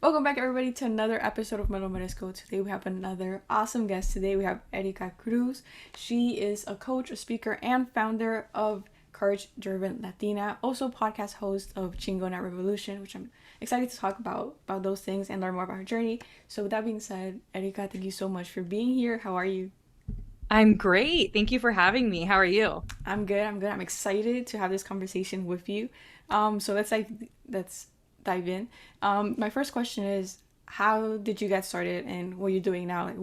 Welcome back, everybody, to another episode of Metal Menisco. Today, we have another awesome guest. Today, we have Erika Cruz. She is a coach, a speaker, and founder of Courage Driven Latina, also podcast host of Chingo Net Revolution, which I'm excited to talk about those things and learn more about her journey. So, with that being said, Erika, thank you so much for being here. How are you? I'm great. Thank you for having me. How are you? I'm good. I'm good. I'm excited to have this conversation with you. So let's dive in. My first question is, how did you get started, and what you're doing now? Like,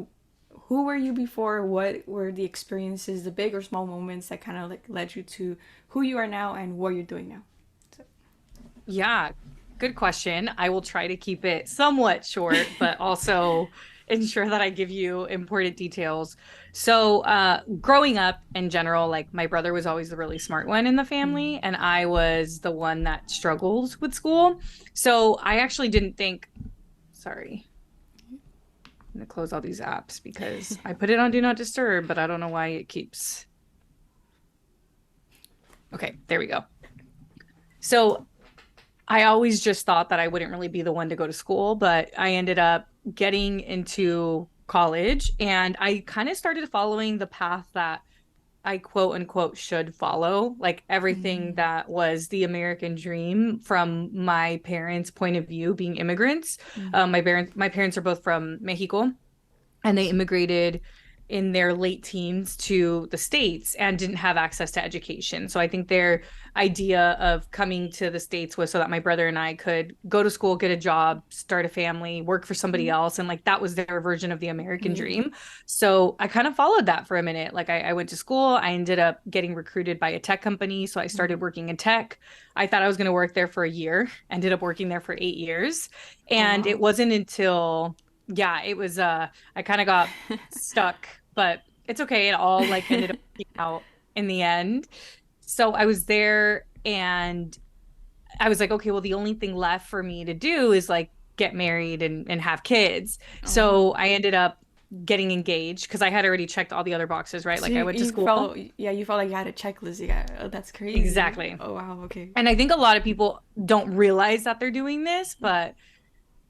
who were you before? What were the experiences, the big or small moments that kind of like led you to who you are now and what you're doing now? So. Yeah, good question. I will try to keep it somewhat short, but also ensure that I give you important details. Growing up in general, like my brother was always the really smart one in the family, Mm. and I was the one that struggles with school. So I actually didn't think, sorry, I'm gonna close all these apps because I put it on Do Not Disturb, but I don't know why it keeps. Okay, there we go. So I always just thought that I wouldn't really be the one to go to school, but I ended up getting into college and I kind of started following the path that I quote unquote should follow, like everything Mm. that was the American dream from my parents' point of view, being immigrants. Mm. My parents are both from Mexico, and they immigrated in their late teens to the States and didn't have access to education. So I think their idea of coming to the States was so that my brother and I could go to school, get a job, start a family, work for somebody Mm. else. And like that was their version of the American Yeah. dream. So I kind of followed that for a minute. Like I went to school, I ended up getting recruited by a tech company. So I started Mm. working in tech. I thought I was going to work there for a year, ended up working there for 8 years. Oh, And it wow. wasn't until, yeah, it was I kind of got stuck, but it's okay. It all like ended up working out in the end. So I was there and I was like, okay, well, the only thing left for me to do is like get married and have kids. Oh, wow. So I ended up getting engaged because I had already checked all the other boxes, right? So Like I you, went to you school. felt, yeah, you felt like you had a checklist. You got, oh, that's crazy. Exactly. Oh, wow. Okay. And I think a lot of people don't realize that they're doing this, but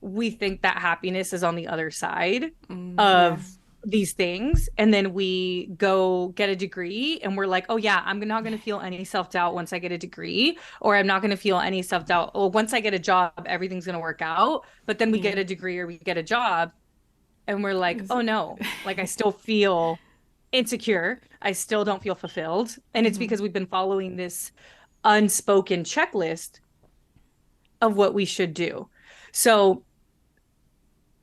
we think that happiness is on the other side Yeah. of these things. And then we go get a degree and we're like, oh, yeah, I'm not going to feel any self doubt once I get a degree, or I'm not going to feel any self doubt. Oh, once I get a job, everything's going to work out. But then we Yeah. get a degree or we get a job and we're like, Is oh, it- no, like I still feel insecure. I still don't feel fulfilled. And it's Mhm. because we've been following this unspoken checklist of what we should do. So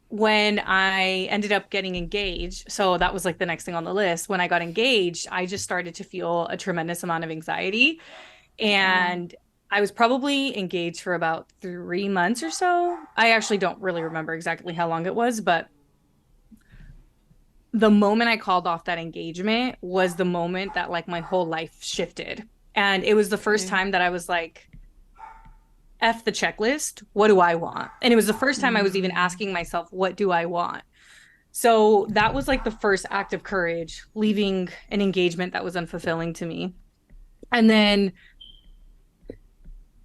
when I ended up getting engaged, so that was like the next thing on the list. When I got engaged, I just started to feel a tremendous amount of anxiety. Oh, wow. And I was probably engaged for about 3 months or so. I actually don't really remember exactly how long it was, but the moment I called off that engagement was the moment that like my whole life shifted. And it was the first Okay. time that I was like, F the checklist. What do I want? And it was the first time I was even Mm. asking myself, what do I want? So that was like the first act of courage, leaving an engagement that was unfulfilling to me. And then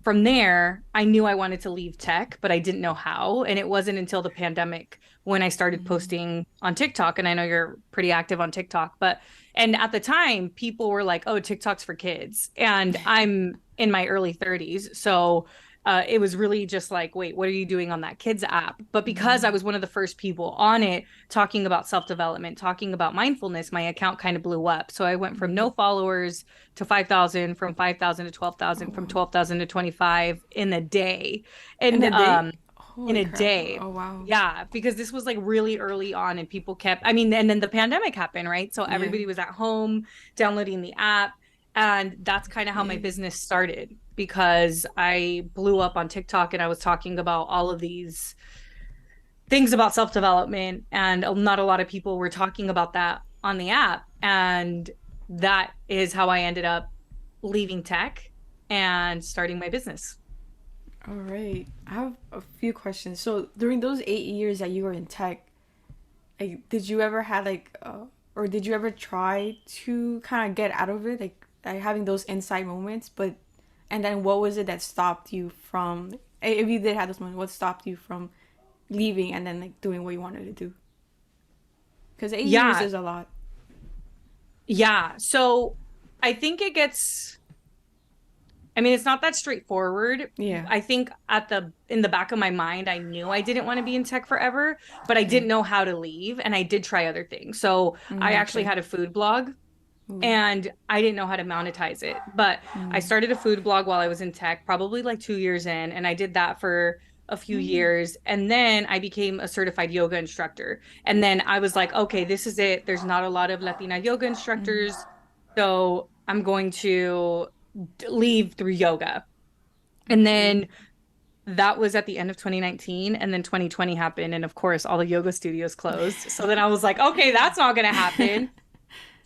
from there, I knew I wanted to leave tech, but I didn't know how. And it wasn't until the pandemic when I started Mm. posting on TikTok. And I know you're pretty active on TikTok, but, and at the time, people were like, oh, TikTok's for kids. And I'm in my early 30s. So it was really just like, wait, what are you doing on that kids app? But because I Mm. was one of the first people on it talking about self development, talking about mindfulness, my account kind of blew up. So I went from Mm. no followers to 5,000, from 5,000 to Oh, 12,000, from wow. 12,000 to 25 in a day. In And a day? in Holy a crap. day. Oh, wow. Yeah, because this was like really early on and people kept, I mean, and then the pandemic happened, right? So Yeah. everybody was at home downloading the app. And that's kind of how my Okay. business started because I blew up on TikTok and I was talking about all of these things about self development. And not a lot of people were talking about that on the app. And that is how I ended up leaving tech and starting my business. All right. I have a few questions. So during those 8 years that you were in tech, like, did you ever had like, or did you ever try to kind of get out of it, like having those inside moments? But, and then what was it that stopped you from? If you did have those moments, what stopped you from leaving and then like doing what you wanted to do? Because 8 years Yeah. is a lot. Yeah. So I think it gets, I mean, it's not that straightforward. Yeah. I think in the back of my mind, I knew I didn't want to be in tech forever, but I Yeah. didn't know how to leave. And I did try other things. So I actually Okay. had a food blog Ooh. and I didn't know how to monetize it. But I started a food blog while I was in tech, probably like 2 years in, and I did that for a few years. And then I became a certified yoga instructor. And then I was like, okay, this is it. There's not a lot of Latina yoga instructors. So I'm going to leave through yoga. And Okay. then that was at the end of 2019. And then 2020 happened. And of course, all the yoga studios closed. So then I was like, okay, that's not going to happen.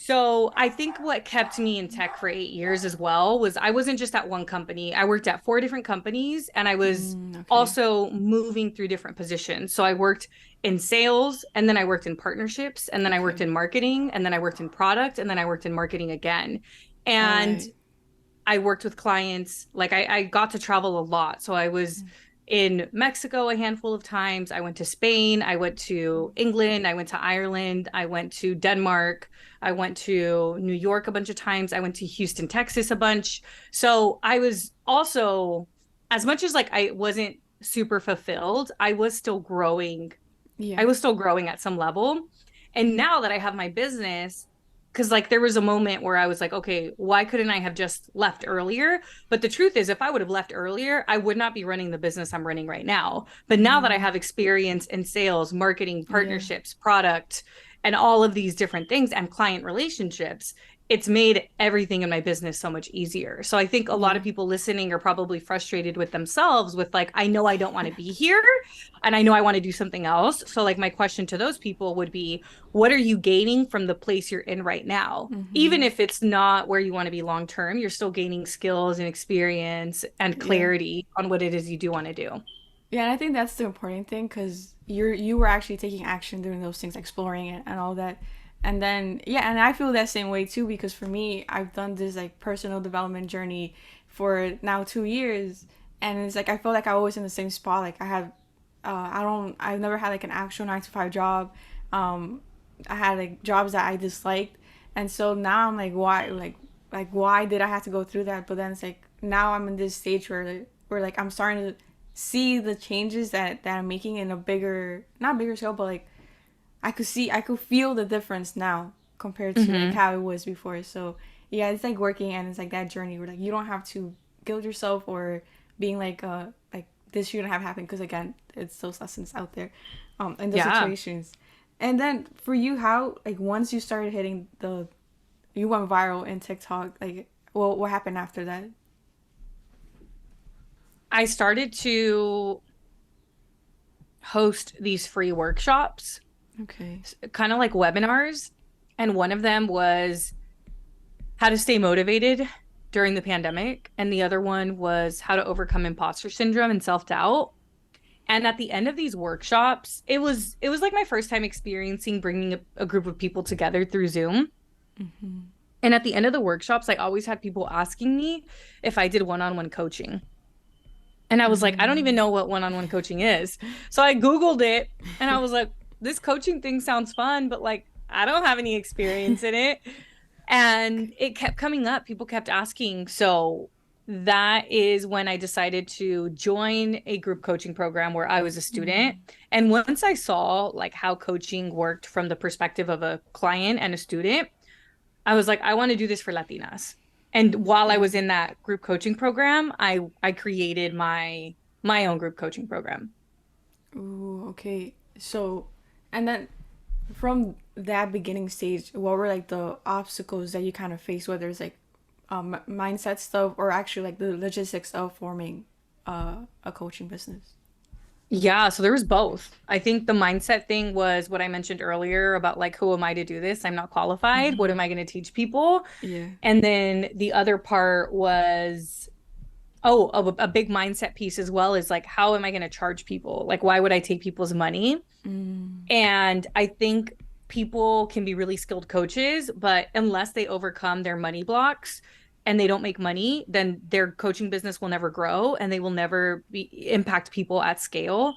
So I think what kept me in tech for 8 years as well was I wasn't just at one company. I worked at four different companies and I was Okay. also moving through different positions. So I worked in sales and then I worked in partnerships and then I worked Okay. in marketing and then I worked in product and then I worked in marketing again. All And right. I worked with clients. Like I got to travel a lot. So I was in Mexico a handful of times. I went to Spain. I went to England. I went to Ireland. I went to Denmark. I went to New York a bunch of times. I went to Houston, Texas a bunch. So I was also, as much as like I wasn't super fulfilled, I was still growing. Yeah. I was still growing at some level. And now that I have my business, because like there was a moment where I was like, okay, why couldn't I have just left earlier? But the truth is, if I would have left earlier, I would not be running the business I'm running right now. But now that I have experience in sales, marketing, Yeah. partnerships, product, and all of these different things and client relationships, it's made everything in my business so much easier. So I think a lot Yeah. of people listening are probably frustrated with themselves with like, I know I don't want to be here and I know I want to do something else. So like my question to those people would be, what are you gaining from the place you're in right now? Even if it's not where you want to be long term, you're still gaining skills and experience and Yeah. clarity on what it is you do want to do. Yeah, and I think that's the important thing because you were actually taking action doing those things, exploring it and all that. And then yeah, and I feel that same way too because for me, I've done this like personal development journey for now 2 years, and it's like I feel like I was in the same spot. Like I've never had like an actual 9 to 5 job. Um, I had like jobs that I disliked, and so now I'm like why did I have to go through that? But then it's like now I'm in this stage where like I'm starting to see the changes that I'm making in a bigger, not bigger scale, but like I could feel the difference now compared to like Mm-hmm. how it was before. So yeah, it's like working and it's like that journey where like you don't have to guilt yourself or being like this shouldn't have happened because again it's those lessons out there, in those Yeah. situations. And then for you, how like once you started hitting you went viral in TikTok, like what happened after that? I started to host these free workshops, Okay. kind of like webinars. And one of them was how to stay motivated during the pandemic. And the other one was how to overcome imposter syndrome and self-doubt. And at the end of these workshops, it was like my first time experiencing bringing a group of people together through Zoom. And at the end of the workshops, I always had people asking me if I did one-on-one coaching. And I was like, I don't even know what one-on-one coaching is. So I Googled it and I was like, this coaching thing sounds fun, but like I don't have any experience in it. And it kept coming up. People kept asking. So that is when I decided to join a group coaching program where I was a student. And once I saw like how coaching worked from the perspective of a client and a student, I was like, I want to do this for Latinas. And while I Yeah. was in that group coaching program, I created my own group coaching program. Ooh, okay. So, and then from that beginning stage, what were like the obstacles that you kind of faced, whether it's like mindset stuff or actually like the logistics of forming a coaching business? Yeah, so there was both. I think the mindset thing was what I mentioned earlier about like, who am I to do this? I'm not qualified. What am I going to teach people? Yeah. And then the other part was, oh, a big mindset piece as well is like, how am I going to charge people? Like, why would I take people's money? And I think people can be really skilled coaches, but unless they overcome their money blocks and they don't make money, then their coaching business will never grow and they will never impact people at scale.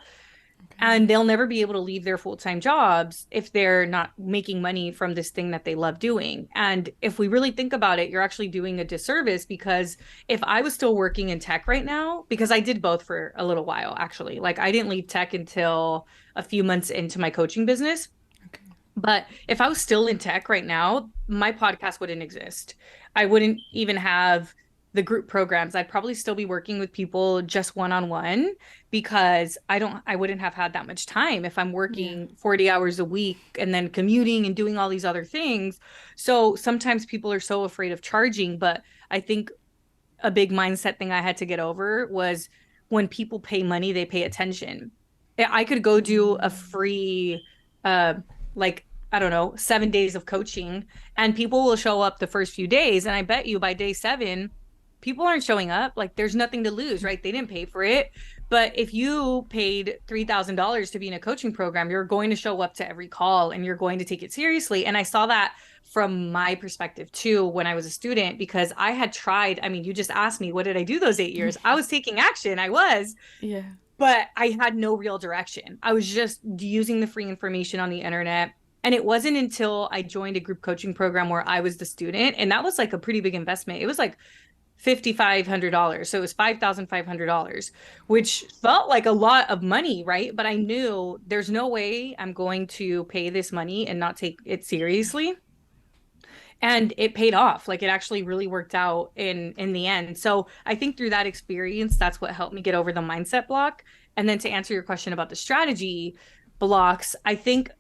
Okay. And they'll never be able to leave their full-time jobs if they're not making money from this thing that they love doing. And if we really think about it, you're actually doing a disservice, because if I was still working in tech right now, because I did both for a little while, actually, like I didn't leave tech until a few months into my coaching business. Okay. But if I was still in tech right now, my podcast wouldn't exist. I wouldn't even have the group programs. I'd probably still be working with people just one on one, because I wouldn't have had that much time if I'm Yeah. working 40 hours a week and then commuting and doing all these other things. So sometimes people are so afraid of charging, but I think a big mindset thing I had to get over was, when people pay money, they pay attention. I could go do a Mm, free, uh, like, I don't know, 7 days of coaching, and people will show up the first few days. And I bet you by day seven, people aren't showing up. Like, there's nothing to lose, right? They didn't pay for it. But if you paid $3,000 to be in a coaching program, you're going to show up to every call and you're going to take it seriously. And I saw that from my perspective too when I was a student, because I had tried. I mean, you just asked me, what did I do those 8 years? I was taking action. I was, yeah. but I had no real direction. I was just using the free information on the internet. And it wasn't until I joined a group coaching program where I was the student. And that was like a pretty big investment. It was like $5,500. So it was $5,500, which felt like a lot of money, right? But I knew there's no way I'm going to pay this money and not take it seriously. And it paid off. Like, it actually really worked out in the end. So I think through that experience, that's what helped me get over the mindset block. And then to answer your question about the strategy blocks, I think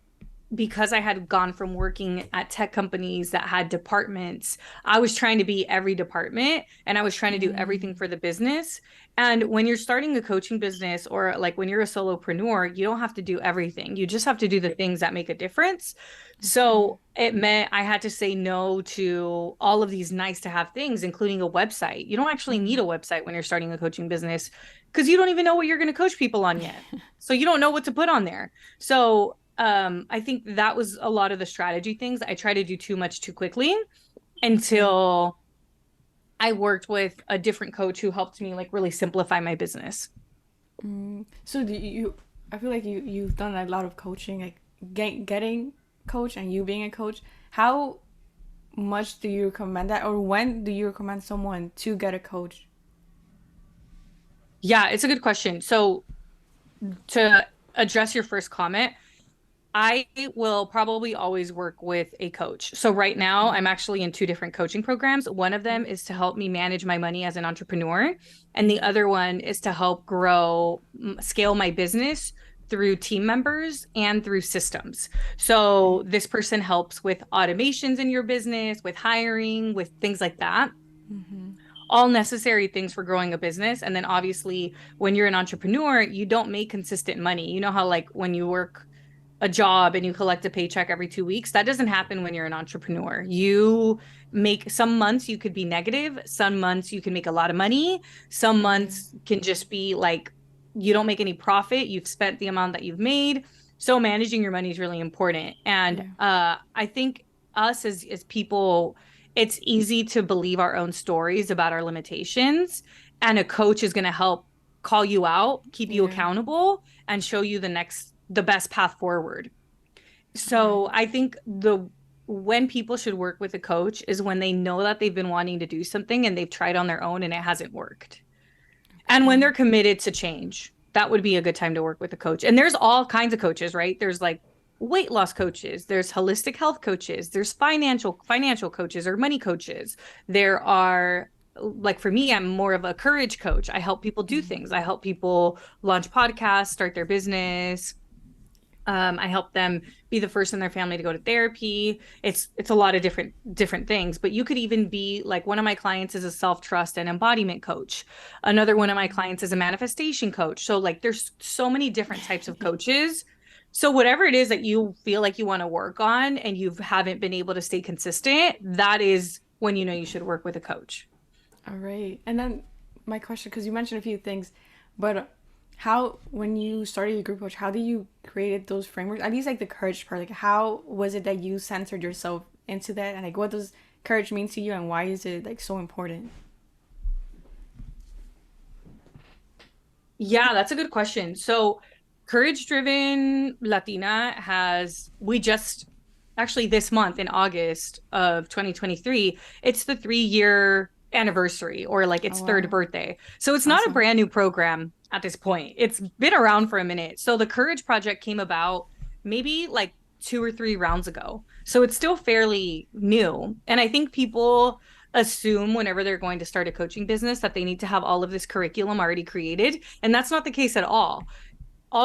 because I had gone from working at tech companies that had departments, I was trying to be every department and I was trying to do everything Mm, for the business. And when you're starting a coaching business, or like when you're a solopreneur, you don't have to do everything. You just have to do the things that make a difference. okay. So it meant I had to say no to all of these nice to have things, including a website. You don't actually need a Mm, website when you're starting a coaching business, because you don't even know what you're going to coach people on yet. So you don't know what to put on there. So I think that was a lot of the strategy things. I try to do too much too quickly, okay. until I worked with a different coach who helped me like really simplify my business. So do you? I feel like you've done a lot of coaching, like getting coach and you being a coach. How much do you recommend that, or when do you recommend someone to get a coach? Yeah, it's a good question. So to address your first comment, I will probably always work with a coach. So right now, Okay. I'm actually in two different coaching programs. One of them Okay. is to help me manage my money as an entrepreneur, and the Mm, other one is to help grow, scale my business through team members and through systems. okay. So this person helps with automations in your business, with hiring, with things like that, Mm-hmm. all necessary things for growing a business. And then obviously, when you're an entrepreneur, you don't make consistent money. You know how, like, when you work a job and you collect a paycheck every 2 weeks, that doesn't happen when you're an entrepreneur. You make, some months you could be negative, some months you can make a lot of money, some Okay. months can just be like you don't make any profit, you've spent the amount that you've made. So managing your money is really important. And Yeah. I think us as people, it's easy to believe our own stories about our limitations, and a coach is going to help call you out, keep you Yeah. accountable, and show you the best path forward. All right. So I think the when people should work with a coach is when they know that they've been wanting to do something and they've tried on their own and it hasn't worked. And when Okay. they're committed to change, that would be a good time to work with a coach. And there's all kinds of coaches, right? There's like weight loss coaches, there's holistic health coaches, there's financial coaches or money coaches. There are, like, for me, I'm more of a courage coach. I help people do Mm, things. I help people launch podcasts, start their business. I help them be the first in their family to go to therapy. It's a lot of different things, but you could even be like, one of my clients is a self-trust and embodiment coach. Another one of my mm, clients is a manifestation coach. So like, there's so many different types of yeah. coaches. So whatever it is that you feel like you want to work on and you haven't been able to stay consistent, that is when you know you should work with a coach. All right. And then my question, because you mentioned a few things, but how, when you started your group coach, how did you create those frameworks? At least like the courage part, like how was it that you centered yourself into that? And like, what does courage mean to you, and why is it like so important? Yeah, that's a good question. So Courage Driven Latina we just actually this month in August of 2023, it's the 3 year anniversary or like Oh its third wow. birthday. So it's not a Awesome. brand new program at this point. It's been around for a minute. So the Courage Project came about maybe like 2 or 3 rounds ago. So it's still fairly new. And I think people assume whenever they're going to start a coaching business that they need to have all of this curriculum already created. And that's not the case at all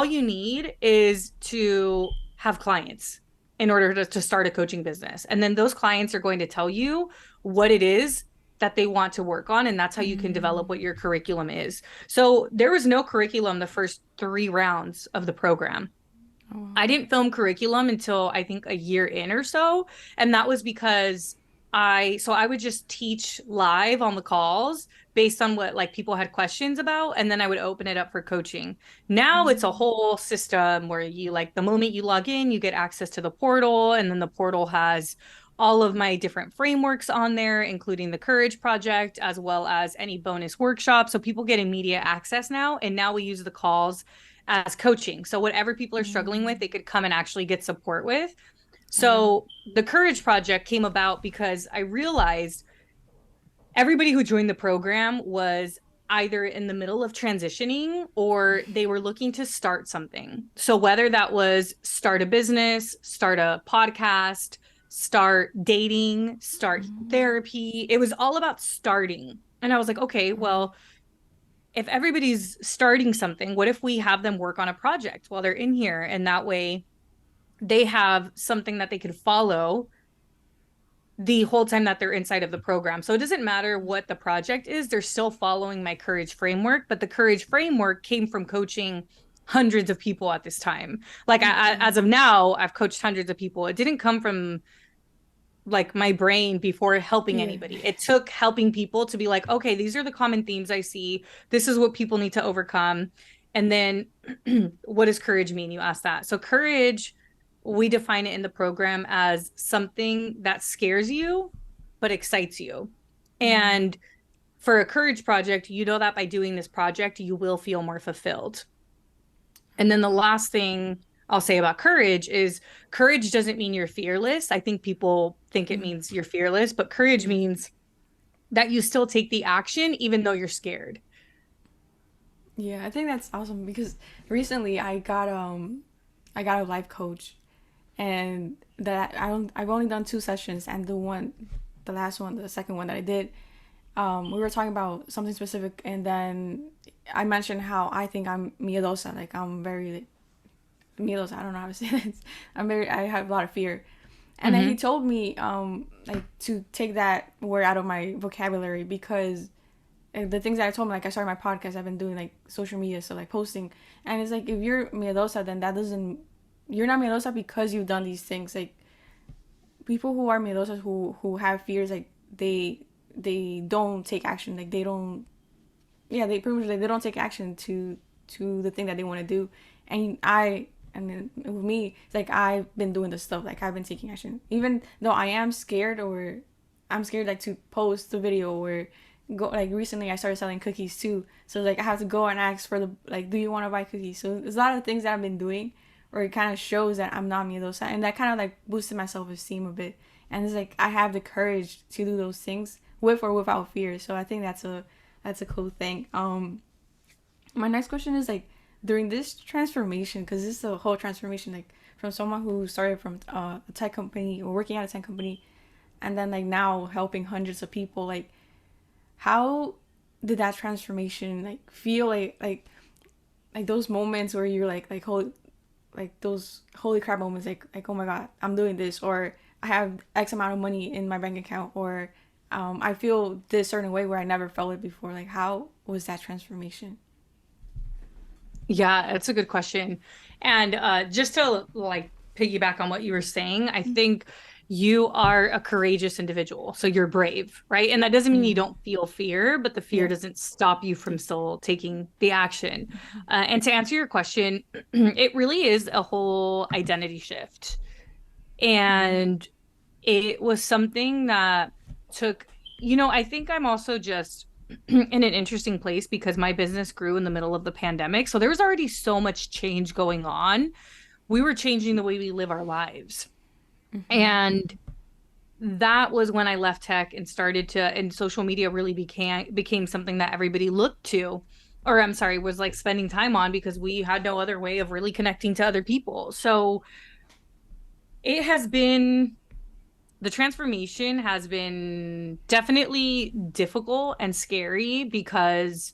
you need is to have clients in order to start a coaching business. And then those clients are going to tell you what it is that they want to work on. And that's how you can develop what Mm. your curriculum is. So there was no curriculum the first 3 rounds of the program. Oh wow. I didn't film curriculum until I think a year in or so. And that was because I would just teach live on the calls based on what like people had questions about. And then I would open it up for coaching. Now it's a Mm. whole system where you like the moment you log in, you get access to the portal. And then the portal has all of my different frameworks on there, including the Courage Project, as well as any bonus workshops. So people get immediate access now. And now we use the calls as coaching. So whatever people are struggling with, Mm. they could come and actually get support with. Wow. So the Courage Project came about because I realized everybody who joined the program was either in the middle of transitioning or they were looking to start something. So whether that was start a business, start a podcast, start dating, start Mm. therapy, it was all about starting. And I was like, okay, Wow. well, if everybody's starting something, what if we have them work on a project while they're in here? And that way they have something that they could follow the whole time that they're inside of the program. So it doesn't matter what the project is, they're still following my Courage framework. But the Courage framework came from coaching hundreds of people at this time. Like Okay. as of now, I've coached hundreds of people. It didn't come from like my brain before helping Yeah. anybody. It took helping people to be like, okay, these are the common themes I see. This is what people need to overcome. And then what does courage mean? You ask that. So courage, we define it in the program as something that scares you but excites you. Mm. And for a courage project, you know that by doing this project, you will feel more fulfilled. And then the last thing I'll say about courage is courage doesn't mean you're fearless. I think people think it Mm. means you're fearless, but courage Yeah. means that you still take the action even though you're scared. Yeah, I think that's awesome because recently I got a life coach, and that I've only done 2 sessions, and the last one, the second one that I did, we were talking about something specific, and then I mentioned how I think I'm miedosa, like I'm very miedosa. I don't know how to say this. I have a lot of fear, and then he Mm-hmm. told me like to take that word out of my vocabulary because the things that I told him, like I started my podcast, I've been doing like social media, so like posting, and it's like if you're miedosa, then that doesn't, you're not miedosa because you've done these things. Like people who are miedosas, who have fears, like they don't take action, like they don't, yeah, they pretty much like they don't take action to the thing that they want to do, and then with me, it's like I've been doing the stuff, like I've been taking action, even though I am scared, or I'm scared like to post the video or go, like recently I started selling cookies too, so like I have to go and ask for the, like, do you want to buy cookies? So there's a lot of things that I've been doing where it kind of shows that I'm not miedosa, and that kind of like boosted my self-esteem a bit, and it's like I have the courage to do those things with or without fear. So I think that's a cool thing. My next question is like during this transformation, because this is a whole transformation, like from someone who started from a tech company or working at a tech company, and then like now helping hundreds of people, like how did that transformation like feel, like those moments where you're like holy, like those holy crap moments, like oh my god, I'm doing this, or I have X amount of money in my bank account, or I feel this certain way where I never felt it before. Like how was that transformation? Yeah, that's a good question. And just to like piggyback on what you were saying, I think you are a courageous individual. So you're brave, right? And that doesn't mean you Mm, don't feel fear, but the fear yeah. doesn't stop you from still taking the action. And to answer your question, it really is a whole identity shift. Mm, And it was something that took, I think I'm also just in an interesting place because my business grew in the middle of the pandemic. So there was already so much change going on. We were changing the way we live our lives. And that was when I left tech and started to, and social media really became something that everybody looked to, or I'm sorry, was like spending time on because we had no other way of really connecting to other people. So it has been the transformation has been definitely difficult and scary because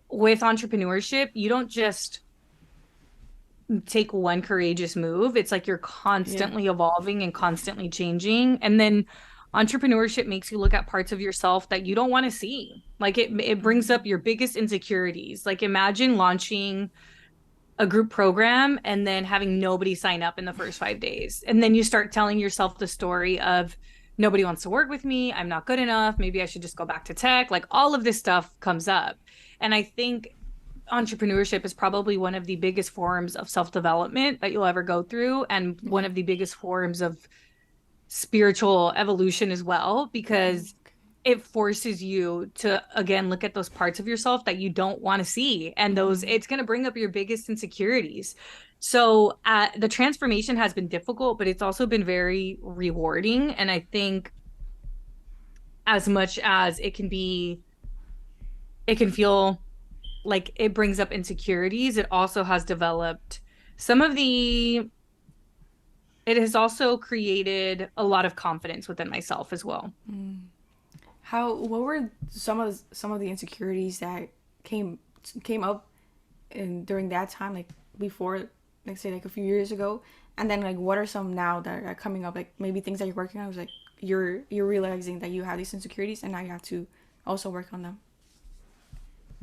with entrepreneurship, you don't just take one courageous move. It's like you're Yeah. constantly evolving and constantly changing. And then entrepreneurship makes you look at parts of yourself that you don't want to see. Like it brings up your biggest insecurities. Like imagine launching a group program and then having nobody sign up in the first 5 days. And then you start telling yourself the story of nobody wants to work with me. I'm not good enough. Maybe I should just go back to tech. Like all of this stuff comes up. And I think entrepreneurship is probably one of the biggest forms of self-development that you'll ever go through and one Yeah. of the biggest forms of spiritual evolution as well because it forces you to again look at those parts of yourself that you don't want to see and those it's going to bring up your biggest insecurities. So the transformation has been difficult, but it's also been very rewarding. And I think as much as it can feel like it brings up insecurities, it also has developed some of the it has also created a lot of confidence within myself as well. How what were some of the insecurities that came came up in during that time, like before, like say like a few years ago, and then like what are some now that are coming up, like maybe things that you're working on, was like you're realizing that you have these insecurities and now you have to also work on them.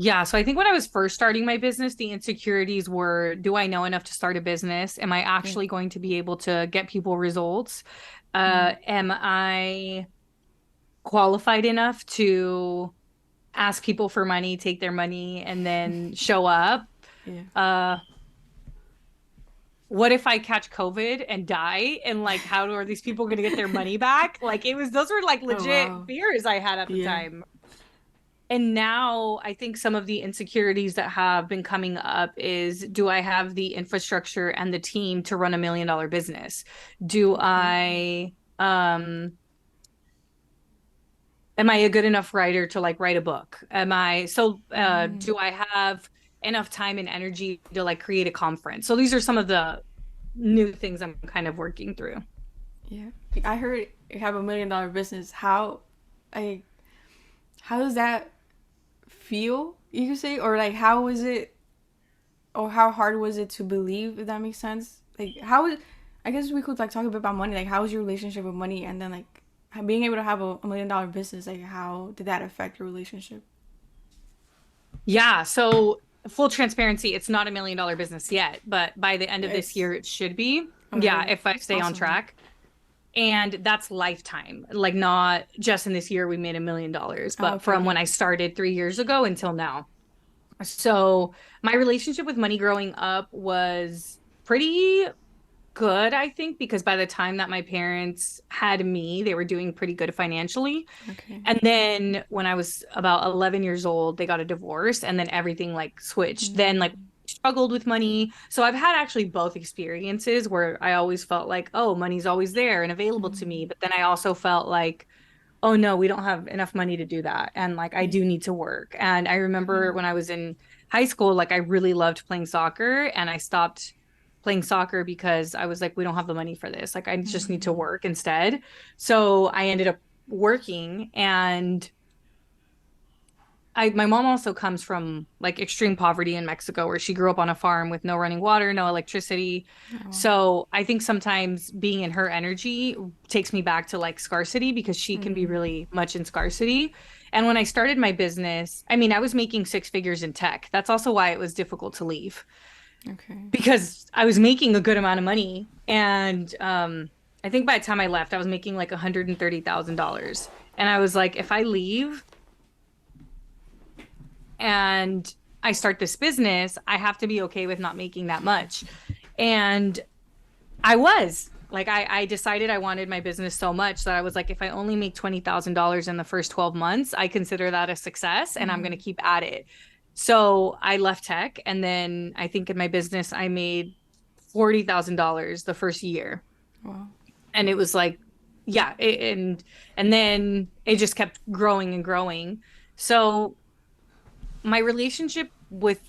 Yeah, so I think when I was first starting my business, the insecurities were, do I know enough to start a business? Am I Yeah. actually going to be able to get people results? Am I qualified enough to ask people for money, take their money, and then show up? Yeah. Uh, what if I catch COVID and die? And like, how are these people going to get their money back? Like, those were like Oh legit wow. fears I had at the Yeah. time. And now I think some of the insecurities that have been coming up is, do I have the infrastructure and the team to run $1 million business? Do Okay. I am I a good enough writer to like write a book? Am I so do I have enough time and energy to like create a conference? So these are some of the new things I'm kind of working through. Yeah. I heard you have $1 million business. I how does that feel? You could say, or like how was it, or how hard was it to believe? If that makes sense. Like how is, I guess we could like talk a bit about money. Like how was your relationship with money, and then like being able to have a $1 million business. Like how did that affect your relationship? Yeah, so full transparency, it's not $1 million business yet, but by the end of this It's year, it should be. Yeah, okay. if I stay on Awesome. track. And that's lifetime, like not just in this year we made $1 million, Oh, but okay. from when Okay. I started 3 years ago until now. So my relationship with money growing up was pretty good, I think, because by the time that my parents had me, they were doing pretty good financially. Okay. And then when I was about 11 years old, they got a divorce and then everything like switched. Then like struggled with money. So I've had actually both experiences where I always felt like, oh, money's always there and available to me. But then I also felt like, oh no, we don't have enough money to do that. And like I Yeah. do need to work. And I Okay. remember when I was in high school, like I really loved playing soccer and I stopped playing soccer because I was like, we don't have the money for this. Like I just need to work instead. So I ended up working and my mom also comes from like extreme poverty in Mexico where she grew up on a farm with no running water, no electricity. Oh. So I think sometimes being in her energy takes me back to like scarcity because she can be really much in scarcity. And when I started my business, I mean, I was making six figures in tech. That's also why it was difficult to leave Okay. because I was making a good amount of money. And I think by the time I left, I was making like $130,000. And I was like, if I leave, and I start this business, I have to be okay with not making that much. And I was. Like I decided I wanted my business so much that I was like, if I only make $20,000 in the first 12 months, I consider that a success and I'm going to Mm-hmm. keep at it. So I left tech. And then I think in my business, I made $40,000 the first year. Wow. And it was like, yeah. And then it just kept growing and growing. So my relationship with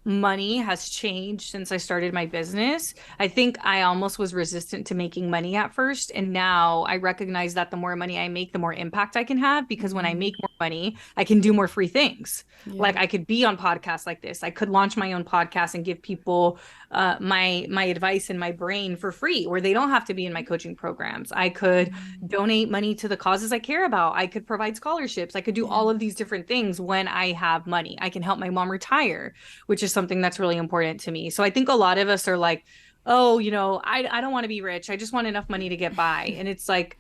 money has changed since I started my business. I think I almost was resistant to making money at first. And now I recognize that the more money I make, the more impact I can have because when I Mm-hmm. make more money, I can do more free things. Yeah. Like I could be on podcasts like this. I could launch my own podcast and give people my advice in my brain for free, where they don't have to be in my coaching programs. I could Mm-hmm. donate money to the causes I care about. I could provide scholarships. I could do Yeah. all of these different things when I have money. I can help my mom retire, which is something that's really important to me. So I think a lot of us are like, oh, I don't want to be rich. I just want enough money to get by. And it's like,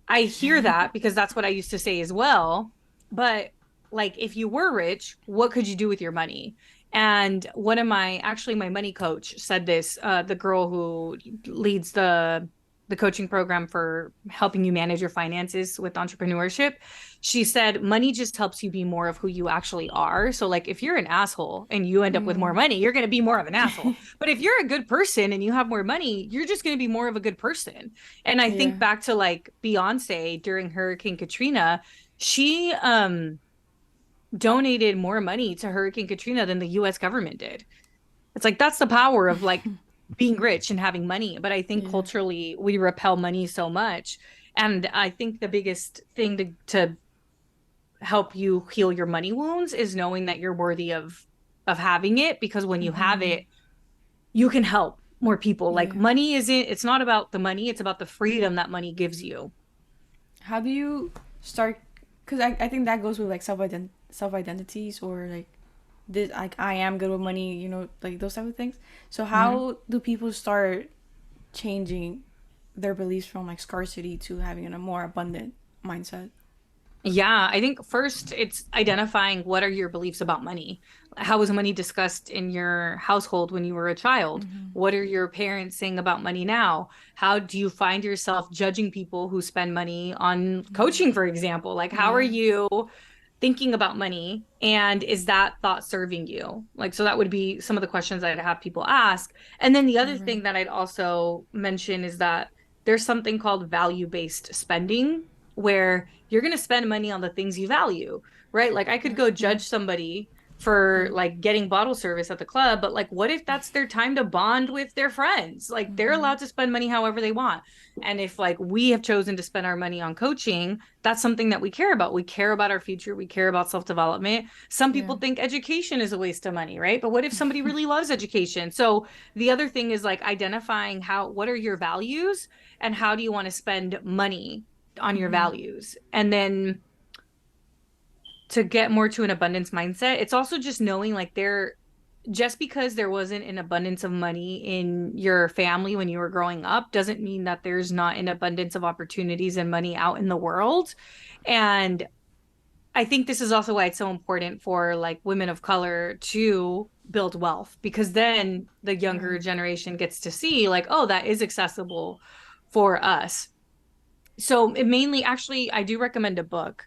I hear that because that's what I used to say as well. But like, if you were rich, what could you do with your money? And one of actually my money coach said this, the girl who leads the coaching program for helping you manage your finances with entrepreneurship. She said, money just helps you be more of who you actually are. So like, if you're an asshole and you end up with more Mm-hmm. money, you're going to be more of an asshole. But if you're a good person and you have more money, you're just going to be more of a good person. And I think Yeah. back to like Beyonce during Hurricane Katrina, she donated more money to Hurricane Katrina than the US government did. It's like that's the power of like being rich and having money. But I think Yeah. culturally we repel money so much. And I think the biggest thing to help you heal your money wounds is knowing that you're worthy of having it, because when you have Mm-hmm. it, you can help more people. Like Yeah. money isn't, it's not about the money, it's about the freedom that money gives you. How do you start? Because I think that goes with like self identities or like this like I am good with money, like those type of things. So Mhm. how do people start changing their beliefs from like scarcity to having a more abundant mindset? Yeah, I think first it's identifying what are your beliefs about money. How was money discussed in your household when you were a child? Mm-hmm. What are your parents saying about money now? How do you find yourself judging people who spend money on coaching, for example? Like, how are Yeah. you thinking about money? And is that thought serving you? Like, so that would be some of the questions I'd have people ask. And then the other Right. thing that I'd also mention is that there's something called value-based spending, where you're going to spend money on the things you value, right? Like I could Right. go Yeah. judge somebody for Yeah. like getting bottle service at the club, but like what if that's their time to bond with their friends? Like they're Mm-hmm. allowed to spend money however they want. And if like we have chosen to spend our money on coaching, that's something that we care about. We care about our future, we care about self-development. Some Yeah. people think education is a waste of money, right? But what if somebody really loves education? So the other thing is like identifying what are your values and how do you want to spend money on your Mm-hmm. values. And then to get more to an abundance mindset, it's also just knowing like just because there wasn't an abundance of money in your family when you were growing up doesn't mean that there's not an abundance of opportunities and money out in the world. And I think this is also why it's so important for like women of color to build wealth, because then the younger Right. generation gets to see like, oh, that is accessible for us. So it mainly, actually, I do recommend a book.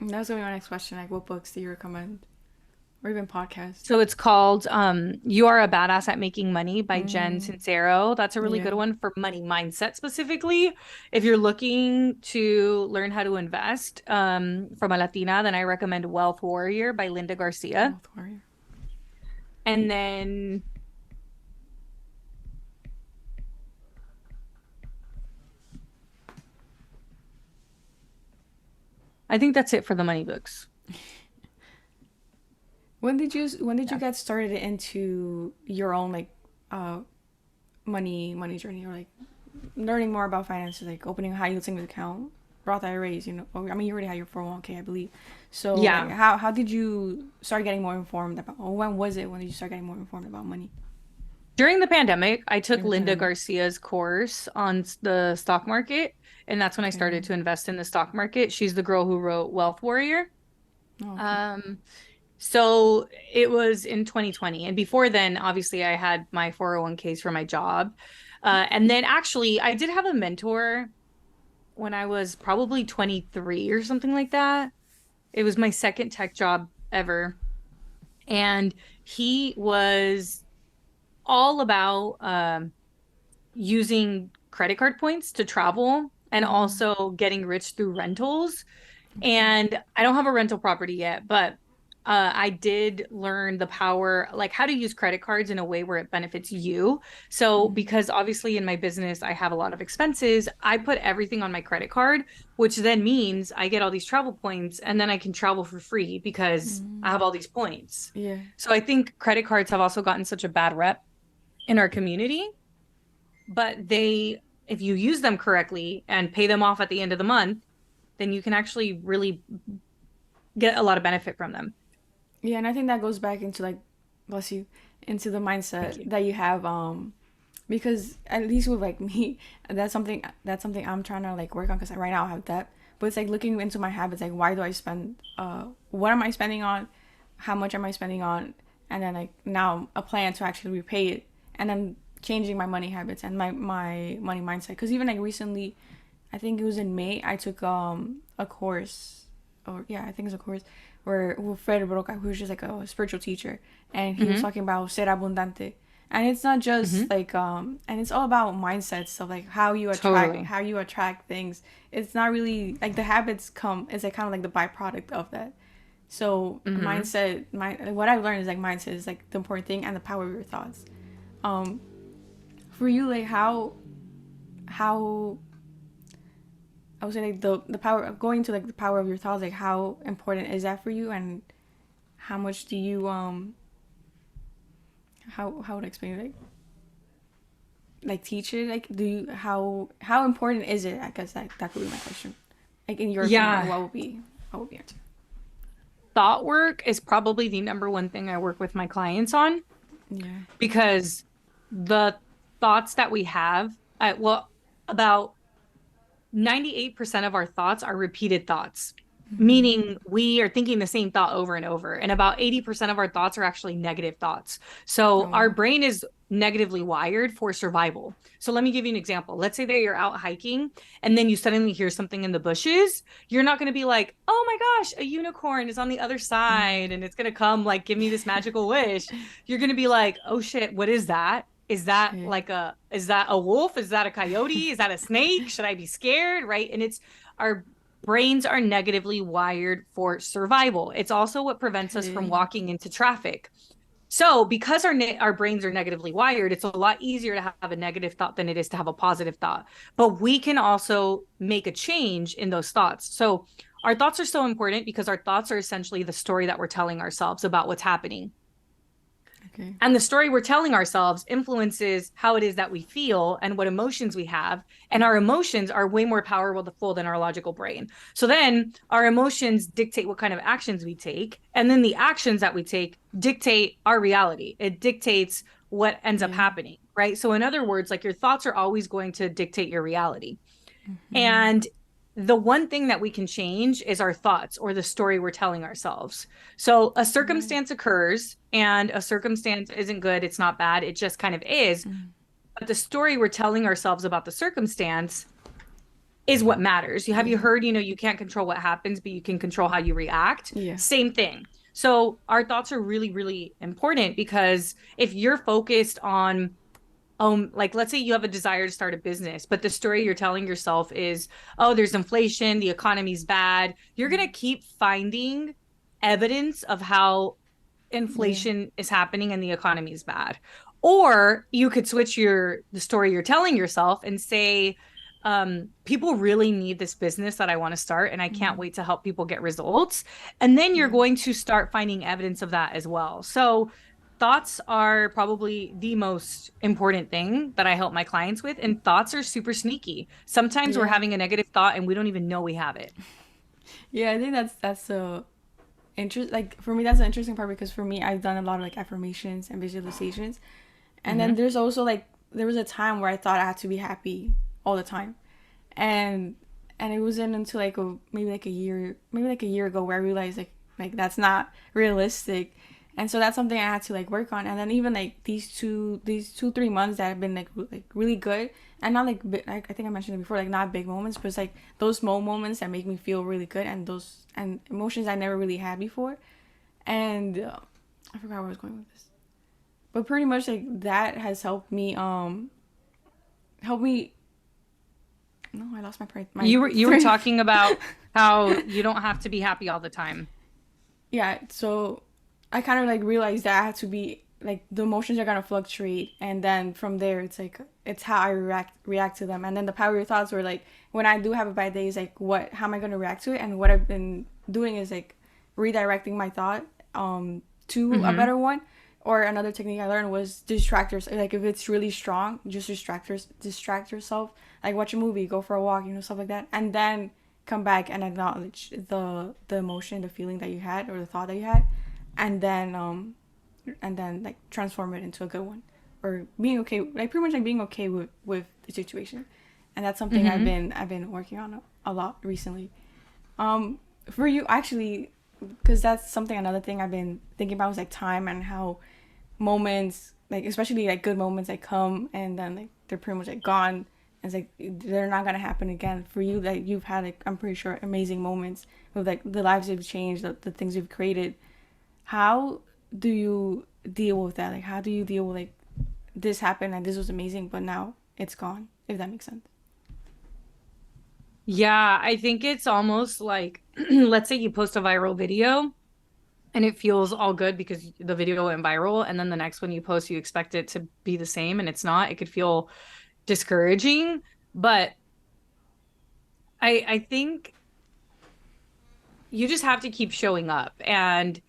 And that was gonna be my next question. Like, what books do you recommend, or even podcasts? So it's called You Are a Badass at Making Money by Jen Mm, Sincero. That's a really yeah. good one for money mindset specifically. If you're looking to learn how to invest from a Latina, then I recommend Wealth Warrior by Linda Garcia. Wealth Warrior. And then I think that's it for the money books. When did you Yeah. get started into your own like uh money journey, or like learning more about finances, like opening a high yield savings account, Roth IRAs, or, I mean, you already had your 401k, I believe. So like Yeah. how did you start getting more informed about, or when did you start getting more informed about money? During the pandemic, I took During the Linda pandemic. Garcia's course on the stock market, and that's when I Okay. started to invest in the stock market. She's the girl who wrote Wealth Warrior. Oh, okay. Um, So it was in 2020. And before then, obviously, I had my 401ks for my job. And then actually, I did have a mentor when I was probably 23 or something like that. It was my second tech job ever. And he was all about using credit card points to travel and Mm, also getting rich through rentals. okay. And I don't have a rental property yet, but I did learn the power, like how to use credit cards in a way where it benefits you. So, Mm, because obviously in my business, I have a lot of expenses, I put everything on my credit card, which then means I get all these travel points and then I can travel for free because I mm, have all these points. yeah. So, I think credit cards have also gotten such a bad rep in our community, but if you use them correctly and pay them off at the end of the month, then you can actually really get a lot of benefit from them. Yeah, and I think that goes back into like, bless you, into the Thank mindset you. that you have. Because at least with like me, that's something I'm trying to like work on because right now I have debt. But it's like looking into my habits, like why do I spend? What am I spending on? How much am I spending on? And then like now a plan to actually repay it, and then changing my money habits and my money mindset. Because even like recently, I think it was in May, I took a course, or yeah, I think it's a course where with Fred Broca, who's just like a spiritual teacher, and he was Hmm. talking about ser abundante, and it's not just Hmm. like and it's all about mindsets of like Totally. how you attract things. It's not really like the habits come. It's like kind of like the byproduct of that. So Hmm. what I've learned is like mindset is like the important thing and the power of your thoughts. Um, for you, like how I would say like the power of going to like the power of your thoughts, like how important is that for you, and how much do you how would I explain it? Like teach it, like do you how important is it? I guess that could be my question. Like in your opinion, Yeah. what would be your answer? Thought work is probably the number one thing I work with my clients on Yeah. because the thoughts that we have, well, about 98% of our thoughts are repeated thoughts, Mm-hmm. meaning we are thinking the same thought over and over. And about 80% of our thoughts are actually negative thoughts. Oh So our wow. brain is negatively wired for survival. So let me give you an example. Let's say that you're out hiking and then you suddenly hear something in the bushes. You're not going to be like, oh my gosh, a unicorn is on the other Mm. side and it's going to come like give me this magical wish. You're going to be like, oh shit, what is that? Shit. Is that a wolf? Is that a coyote? Is that a snake? Should I be scared? Right. And it's our brains are negatively wired for survival. It's also what prevents us from Okay. walking into traffic. So, because our brains are negatively wired, it's a lot easier to have a negative thought than it is to have a positive thought. But we can also make a change in those thoughts. So, our thoughts are so important because our thoughts are essentially the story that we're telling ourselves about what's happening. Okay. And the story we're telling ourselves influences how it is that we feel and what emotions we have. And our emotions are way more powerful than our logical brain. So then our emotions dictate what kind of actions we take. And then the actions that we take dictate our reality. It dictates what ends up Yeah. happening. Right. So, in other words, like your thoughts are always going to dictate your reality. Mm-hmm. And the one thing that we can change is our thoughts or the story we're telling ourselves. So a Yeah. circumstance occurs and a circumstance isn't good, it's not bad, it just kind of is. Mm. But the story we're telling ourselves about the circumstance is what matters. Have you Yeah. heard, you can't control what happens, but you can control how you react? Yeah. Same thing. So our thoughts are really, really important because if you're focused on like let's say you have a desire to start a business, but the story you're telling yourself is, oh, there's inflation, the economy's bad. You're going to keep finding evidence of how Yeah. inflation is happening and the economy is bad. Or you could switch the story you're telling yourself and say, people really need this business that I want to start, and I can't Mm. wait to help people get results. And then you're Yeah. going to start finding evidence of that as well. So thoughts are probably the most important thing that I help my clients with. And thoughts are super sneaky. Sometimes we're Yeah. having a negative thought and we don't even know we have it. Yeah. I think that's a interest. Like for me, that's an interesting part because for me, I've done a lot of like affirmations and visualizations, and then Hmm. there's also like there was a time where I thought I had to be happy all the time, and it wasn't until like maybe like a year ago where I realized like Like that's not realistic. And so that's something I had to like work on. And then even like these 2 3 months that have been like really good, and not like I think I mentioned it before, like not big moments, but it's like those small moments that make me feel really good, and those and emotions I never really had before. And I forgot where I was going with this, but pretty much like that has helped me. No, I lost my part. My You were talking about how you don't have to be happy all the time. yeah. So I kind of like realized that I had to be like the emotions are gonna fluctuate, and then from there it's like it's how I react to them, and then the power of your thoughts were like when I do have a bad day, is like what how am I gonna react to it, and what I've been doing is like redirecting my thought to a Mm-hmm. better one. Or another technique I learned was distractors. Like if it's really strong, just distract yourself. Like watch a movie, go for a walk, stuff like that, and then come back and acknowledge the emotion, the feeling that you had, or the thought that you had, and then like transform it into a good one, or being okay, like pretty much like being okay with the situation. And that's something Mm-hmm. I've been working on a lot recently. For you actually, because that's something, another thing I've been thinking about was like time, and how moments, like especially like good moments, like come and then like they're pretty much like gone. It's like they're not gonna happen again. For you, like you've had like I'm pretty sure amazing moments with like the lives you've changed, the things you've created. How do you deal with that? Like how do you deal with like this happened and this was amazing, but now it's gone? If that makes sense. Yeah, I think it's almost like let's say you post a viral video and it feels all good because the video went viral, and then the next one you post you expect it to be the same and it's not. It could feel discouraging, but I think you just have to keep showing up. And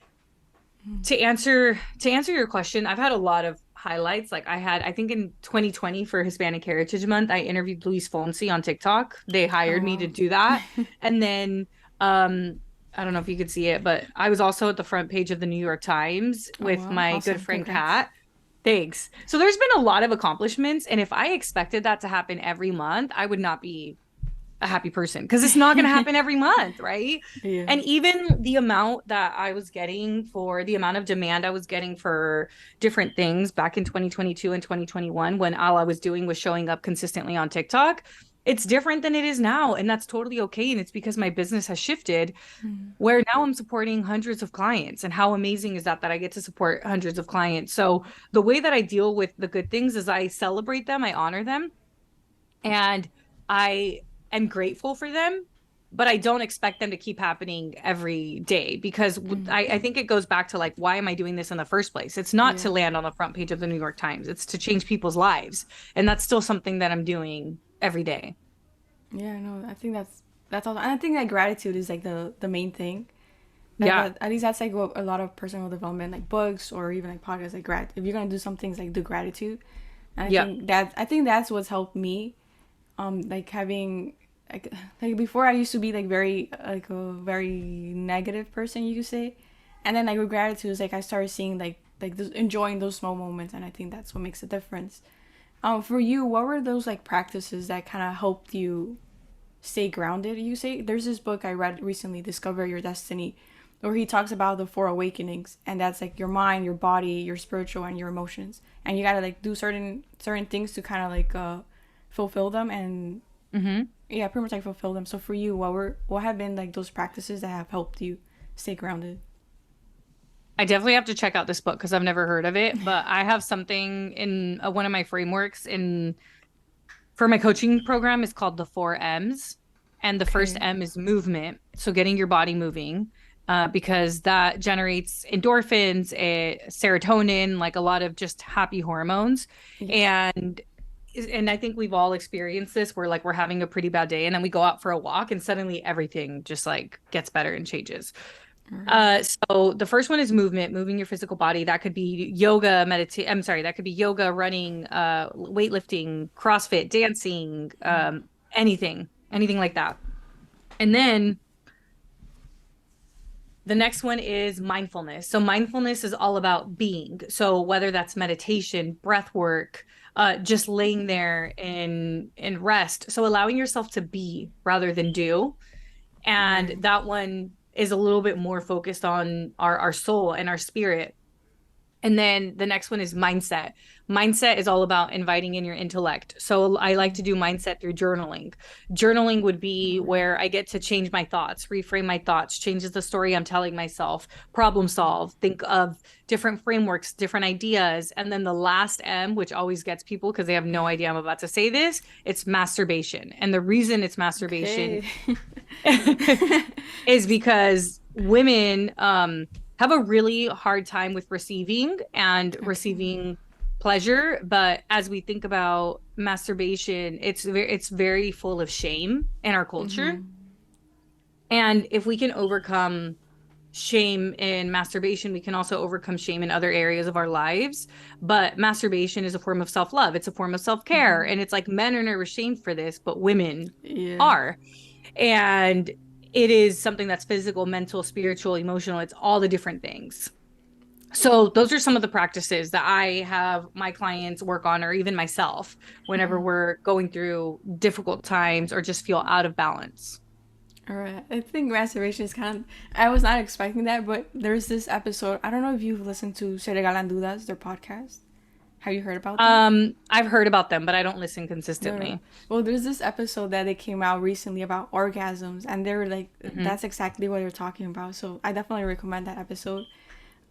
to answer your question, I've had a lot of highlights. Like I think in 2020 for Hispanic Heritage Month, I interviewed Luis Fonsi on TikTok. They Oh hired me to wow. do that. And then I don't know if you could see it, but I was also at the front page of the New York Times Oh with wow. my good Awesome. friend Congrats. Kat. Thanks. So there's been a lot of accomplishments, and if I expected that to happen every month, I would not be a happy person because it's not going to happen every month, right? Yeah. And even the amount that I was getting for the amount of demand I was getting for different things back in 2022 and 2021, when all I was doing was showing up consistently on TikTok, it's different than it is now. And that's totally okay. And it's because my business has shifted where now I'm supporting hundreds of clients. And how amazing is that I get to support hundreds of clients? So the way that I deal with the good things is I celebrate them, I honor them, and I am grateful for them, but I don't expect them to keep happening every day because I think it goes back to like, why am I doing this in the first place? It's not Yeah. to land on the front page of the New York Times, it's to change people's lives. And that's still something that I'm doing every day. Yeah, no, I think that's all. And I think that gratitude is like the main thing. Like Yeah. at least that's like what a lot of personal development, like books or even like podcasts, like if you're gonna do some things, like do gratitude. And Yep. I think that's what's helped me. Like having like before I used to be like very like a very negative person, you could say, and then like with gratitude, it's like I started seeing enjoying those small moments, and I think that's what makes a difference. For you, what were those like practices that kind of helped you stay grounded? You say there's this book I read recently, Discover Your Destiny, where he talks about the four awakenings, and that's like your mind, your body, your spiritual, and your emotions, and you gotta like do certain things to kind of like fulfill them, and Hmm. yeah, pretty much like fulfill them. So for you, what have been like those practices that have helped you stay grounded? I definitely have to check out this book because I've never heard of it, but I have something in one of my frameworks in for my coaching program is called the 4 M's. And the first Okay. M is movement. So getting your body moving, because that generates endorphins, serotonin, like a lot of just happy hormones. Yeah. And I think we've all experienced this where like we're having a pretty bad day and then we go out for a walk and suddenly everything just like gets better and changes. All right. So the first one is movement, moving your physical body. That could be yoga, meditate. I'm sorry, that could be yoga, running, weightlifting, CrossFit, dancing, anything like that. And then the next one is mindfulness. So mindfulness is all about being. So whether that's meditation, breath work, just laying there in rest. So allowing yourself to be rather than do. All And right. that one is a little bit more focused on our soul and our spirit. And then the next one is mindset. Mindset is all about inviting in your intellect. So I like to do mindset through journaling. Journaling would be where I get to change my thoughts, reframe my thoughts, changes the story I'm telling myself, problem solve, think of different frameworks, different ideas. And then the last M, which always gets people because they have no idea I'm about to say this, it's masturbation. And the reason it's masturbation Okay. is because women have a really hard time with receiving and Okay. receiving pleasure. But as we think about masturbation, it's very full of shame in our culture. Mm-hmm. And if we can overcome shame in masturbation, we can also overcome shame in other areas of our lives. But masturbation is a form of self-love. It's a form of self-care. Mm-hmm. And it's like men are never shamed for this, but women Yeah. are. And it is something that's physical, mental, spiritual, emotional. It's all the different things. So those are some of the practices that I have my clients work on, or even myself, whenever we're going through difficult times or just feel out of balance. All right. I think masturbation is kind of. I was not expecting that, but there's this episode. I don't know if you've listened to Se Regalan Dudas, their podcast. Have you heard about them? I've heard about them, but I don't listen No, no. consistently. Well, there's this episode that they came out recently about orgasms, and they were like, Mhm. that's exactly what they're talking about. So I definitely recommend that episode.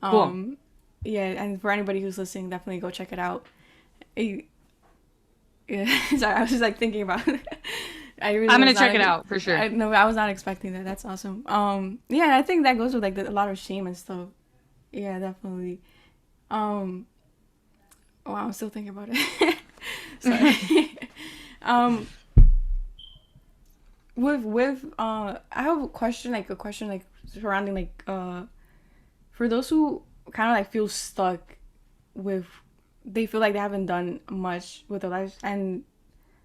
Cool. Um, yeah, and for anybody who's listening, definitely go check it out. It, yeah, sorry, I was just like thinking about it. I really I'm was gonna not. check it out for sure. No, I was not expecting that. That's awesome. Yeah, and I think that goes with like a lot of shame and stuff. Yeah, definitely. Um, oh, I'm still thinking about it. Sorry. um, I have a question like surrounding like for those who kind of like feel stuck with, they feel like they haven't done much with their lives, and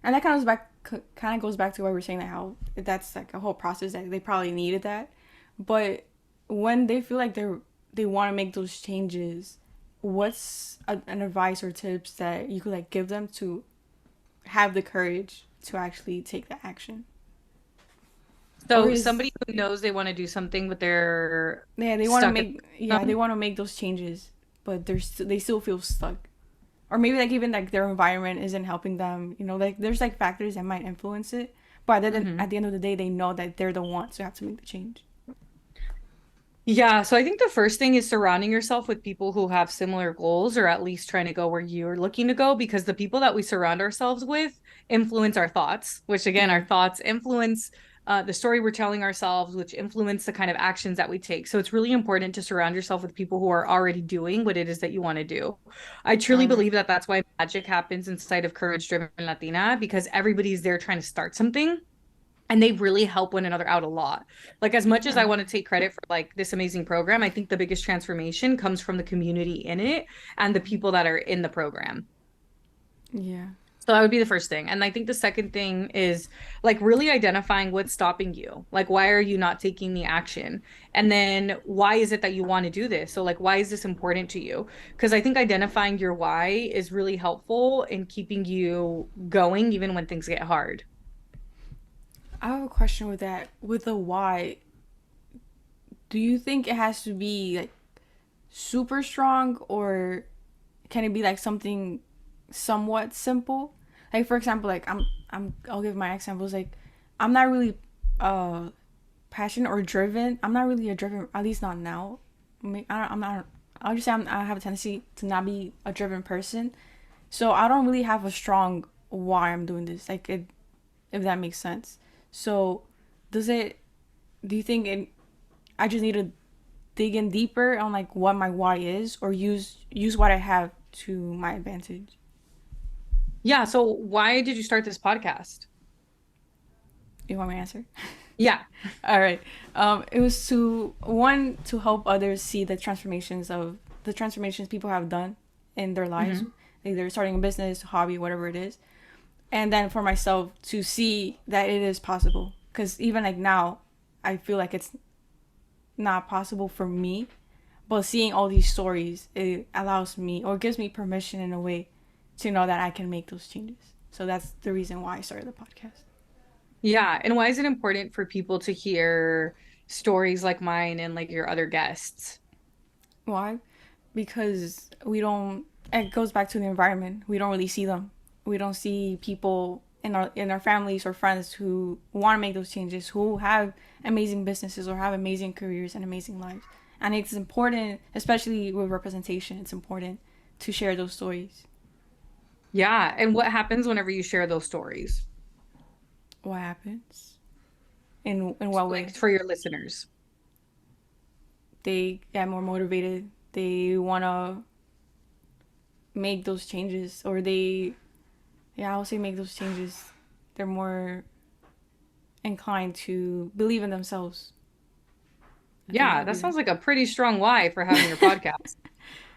that kind of goes back to what we were saying, like how that's like a whole process that they probably needed that, but when they feel like they want to make those changes, what's an advice or tips that you could like give them to have the courage to actually take the action? Or So is, somebody who knows they want to do something, but they're yeah, they want to stuck at make, yeah, they them. want to make those changes, but they still feel stuck, or maybe like even like their environment isn't helping them, like there's like factors that might influence it, but then Mhm. at the end of the day they know that they're the ones who have to make the change. Yeah, so I think the first thing is surrounding yourself with people who have similar goals, or at least trying to go where you're looking to go, because the people that we surround ourselves with influence our thoughts, which again, Yeah. our thoughts influence the story we're telling ourselves, which influence the kind of actions that we take. So it's really important to surround yourself with people who are already doing what it is that you want to do. I truly All right. believe that that's why magic happens inside of Courage Driven Latina, because everybody's there trying to start something, and they really help one another out a lot. Like, as much as I Yeah. want to take credit for like this amazing program, I think the biggest transformation comes from the community in it and the people that are in the program. Yeah. So that would be the first thing. And I think the second thing is like really identifying what's stopping you. Like, why are you not taking the action? And then why is it that you want to do this? So like, why is this important to you? Because I think identifying your why is really helpful in keeping you going even when things get hard. I have a question with that, with the why. Do you think it has to be like super strong, or can it be like something somewhat simple? Like for example, like I'll give my examples. Like I'm not really uh passionate or driven. I'm not really a driven, at least not now. I'm not. I'll just say I have a tendency to not be a driven person. So I don't really have a strong why I'm doing this. Like it, if that makes sense. So does it? Do you think it? I just need to dig in deeper on like what my why is, or use what I have to my advantage. Yeah. So why did you start this podcast? You want me to answer? Yeah. All right. It was to help others see the transformations people have done in their lives, Hmm. either starting a business, hobby, whatever it is, and then for myself to see that it is possible. Because even like now, I feel like it's not possible for me, but seeing all these stories, it allows me or gives me permission in a way to know that I can make those changes. So that's the reason why I started the podcast. Yeah. And why is it important for people to hear stories like mine and like your other guests. Why? Because we don't. It goes back to the environment. We don't really see them. We don't see people in our families or friends who want to make those changes, who have amazing businesses or have amazing careers and amazing lives. And it's important, especially with representation. It's important to share those stories. Yeah. And what happens whenever you share those stories? What happens? In what Like way? for your listeners. They get more motivated. They want to make those changes, or they, yeah, I'll say make those changes. They're more inclined to believe in themselves. I think that Yeah, would that be the. sounds like a pretty strong why for having your podcast.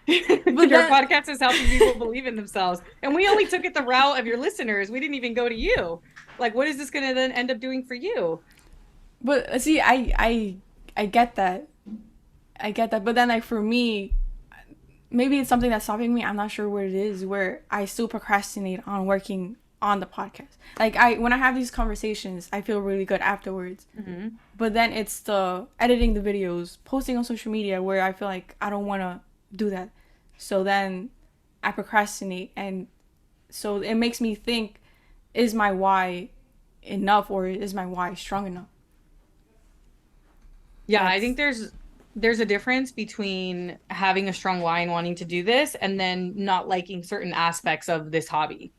But Your then, podcast is helping people believe in themselves. And we only took it the route of your listeners. We didn't even go to you. Like, what is this going to then end up doing for you? but see, I get that. I get that. But then, like for me, maybe it's something that's stopping me. I'm not sure what it is. Where I still procrastinate on working on the podcast. Like when I have these conversations, I feel really good afterwards. Mm-hmm. But then it's the editing the videos, posting on social media where I feel like I don't want to do that. So then I procrastinate, and so it makes me think, is my why enough, or is my why strong enough? Yeah, I That's think there's a difference between having a strong why and wanting to do this and then not liking certain aspects of this hobby.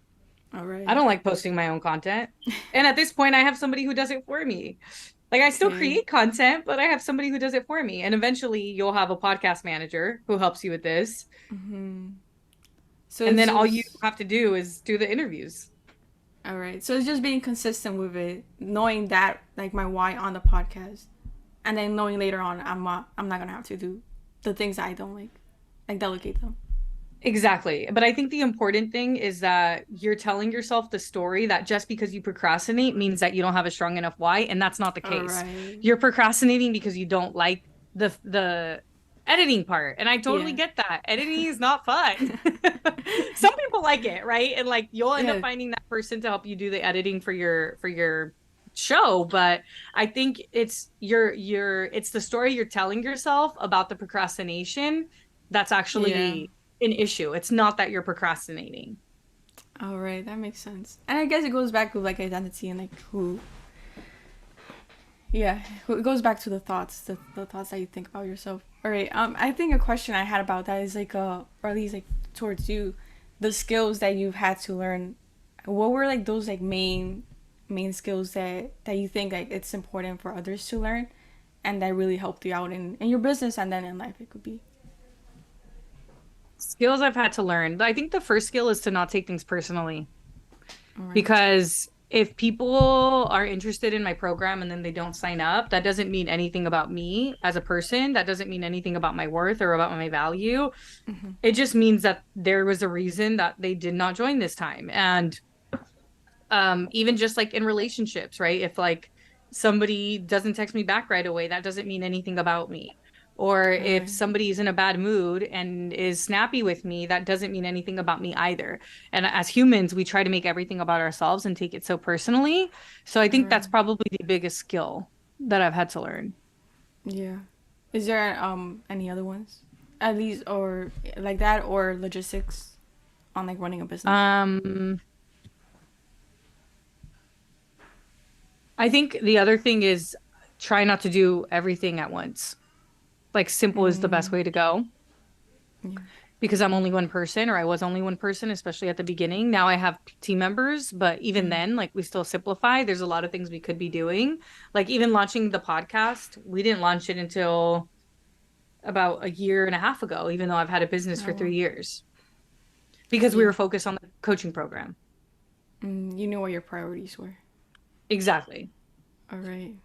all I right. don't like posting my own content. And at this point, I have somebody who does it for me. Like I still Okay. create content, but I have somebody who does it for me. And eventually you'll have a podcast manager who helps you with this. Mm-hmm. So And it's then all you just have to do is do the interviews. all right. So it's just being consistent with it, knowing that like my why on the podcast, and then knowing later on I'm not gonna have to do the things that I don't like delegate them. Exactly. But I think the important thing is that you're telling yourself the story that just because you procrastinate means that you don't have a strong enough why, and that's not the All case. right. You're procrastinating because you don't like the editing part. And I totally Yeah. get that. Editing is not fun. Some people like it, right? And like you'll end up Yeah. finding that person to help you do the editing for your show, but I think it's it's the story you're telling yourself about the procrastination that's Yeah. actually an issue. It's not that you're procrastinating. All right, that makes sense. And I guess it goes back to like identity and like who. Yeah, it goes back to the thoughts, the thoughts that you think about yourself. All right. I think a question I had about that is like or at least like towards you, the skills that you've had to learn. What were like those like main skills that you think like it's important for others to learn, and that really helped you out in your business and then in life it could be. Skills I've had to learn. I think the first skill is to not take things personally All right. because if people are interested in my program and then they don't sign up, that doesn't mean anything about me as a person. That doesn't mean anything about my worth or about my value. Mm-hmm. It just means that there was a reason that they did not join this time. And even just like in relationships, right? If like somebody doesn't text me back right away, that doesn't mean anything about me. Or All if right. somebody's in a bad mood and is snappy with me, that doesn't mean anything about me either. And as humans, we try to make everything about ourselves and take it so personally. So I All think right. that's probably the biggest skill that I've had to learn. Yeah. Is there any other ones? At least or like that or logistics on like running a business? Um, I think the other thing is try not to do everything at once. Like simple is the best Mm, way to go yeah. because I'm only one person or I was only one person, especially at the beginning. Now I have team members, but even Mm. then, like we still simplify. There's a lot of things we could be doing. Like even launching the podcast, we didn't launch it until about a year and a half ago, even though I've had a business Oh for well. 3 years because we Yeah. were focused on the coaching program. You knew what your priorities were. Exactly. All right.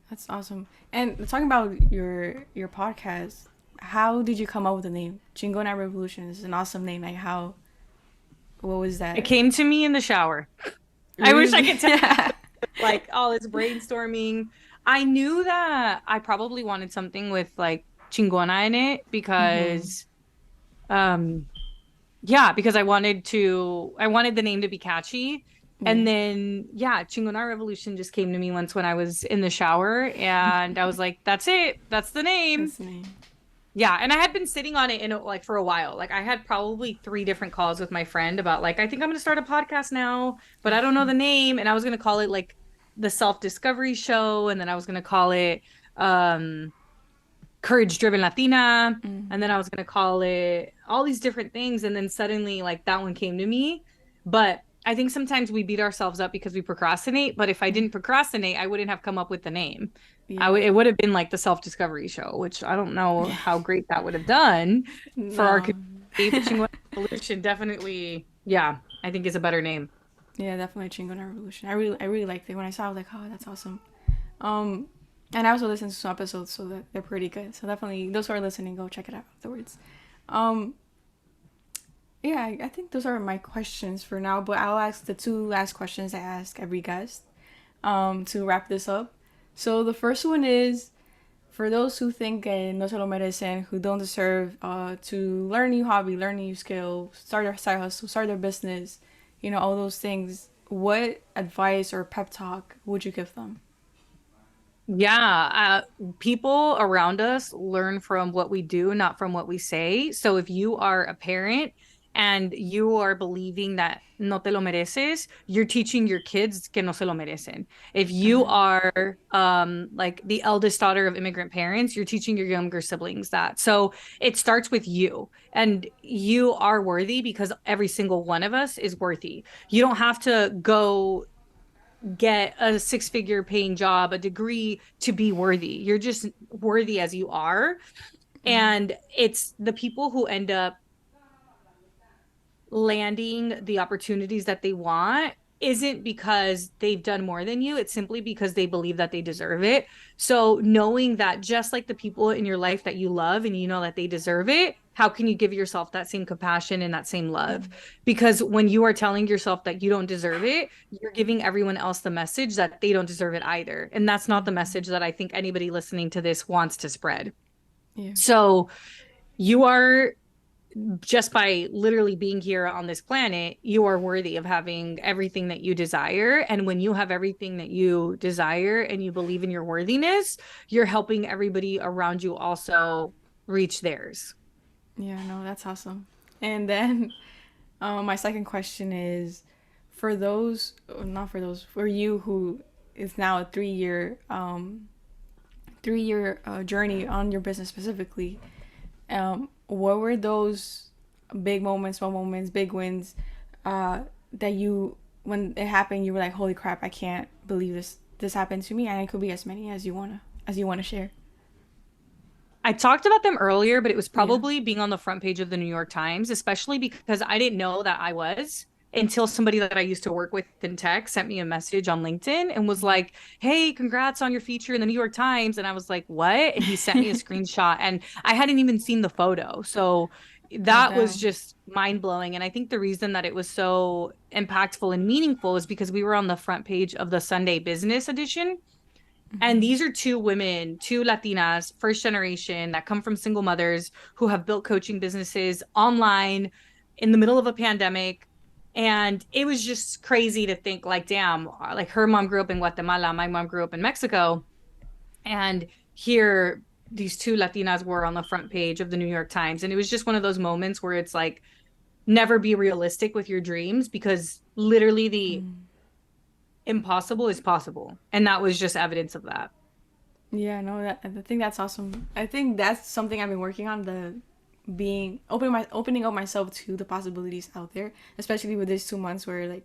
That's awesome. And talking about your podcast, how did you come up with the name? Chingona Revolution is an awesome name. Like how what was It that? came to me in the shower. I wish I Really? could tell like all this brainstorming. I knew that I probably wanted something with like chingona in it Mm-hmm. because um yeah, because I wanted the name to be catchy And Yeah. then, yeah, Chingonar Revolution just came to me once when I was in the shower, and I was like, that's it. That's the name. That's the name. Yeah, and I had been sitting on it like for a while. Like I had probably three different calls with my friend about like I think I'm going to start a podcast now, but I don't know the name, and I was going to call it like the Self-Discovery Show, and then I was going to call it um Courage Driven Latina, and then I was going to call it all these different things, and then suddenly like that one came to me. But I think sometimes we beat ourselves up because we procrastinate, but if I didn't procrastinate, I wouldn't have come up with the name. Yeah. It would have been like the Self-Discovery Show, which I don't know how great that would have done for our No. community, but Chingona Revolution definitely, yeah, I think is a better name. Yeah, definitely Chingon Revolution. I really liked it. When I saw it, I was like, oh, that's awesome. Um, and I also listened to some episodes, so that they're pretty good. So definitely, those who are listening, go check it out afterwards. Um, yeah, I think those are my questions for now. But I'll ask the two last questions I ask every guest. To wrap this up. So the first one is for those who think no se lo merecen, who don't deserve to learn a new hobby, learn a new skill, start a side hustle, start their business, all those things. What advice or pep talk would you give them? Yeah, people around us learn from what we do, not from what we say. So if you are a parent and you are believing that no te lo mereces, you're teaching your kids que no se lo merecen. If you are like the eldest daughter of immigrant parents, you're teaching your younger siblings that. So it starts with you, and you are worthy because every single one of us is worthy. You don't have to go get a six-figure paying job, a degree to be worthy. You're just worthy as you are. And it's the people who end up landing the opportunities that they want isn't because they've done more than you. It's simply because they believe that they deserve it. So knowing that just like the people in your life that you love and you know that they deserve it, how can you give yourself that same compassion and that same love? Because when you are telling yourself that you don't deserve it, you're giving everyone else the message that they don't deserve it either. And that's not the message that I think anybody listening to this wants to spread. Yeah. So you are just by literally being here on this planet, you are worthy of having everything that you desire. And when you have everything that you desire and you believe in your worthiness, you're helping everybody around you also reach theirs. Yeah, no, that's awesome. And then my second question is for those, not for those, for you who is now a 3 year journey on your business specifically. What were those big moments, small moments, big wins that you, when it happened, you were like, holy crap, I can't believe this happened to me, and it could be as many as you wanna share. I talked about them earlier, but it was Yeah. probably being on the front page of the New York Times, especially because I didn't know that I was until somebody that I used to work with in tech sent me a message on LinkedIn and was like, "Hey, congrats on your feature in the New York Times." And I was like, "What?" And he sent me a screenshot and I hadn't even seen the photo. So Oh that was damn. just mind-blowing. And I think the reason that it was so impactful and meaningful is because we were on the front page of the Sunday Business edition. And these are two women, two Latinas, first generation that come from single mothers who have built coaching businesses online in the middle of a pandemic. And it was just crazy to think, like, damn, like her mom grew up in Guatemala, my mom grew up in Mexico. And here, these two Latinas were on the front page of the New York Times. And it was just one of those moments where it's like, never be realistic with your dreams because literally the impossible is possible. And that was just evidence of that. Yeah, no, that I think that's awesome. I think that's something I've been working on, the being opening up myself to the possibilities out there, especially with these 2 months where like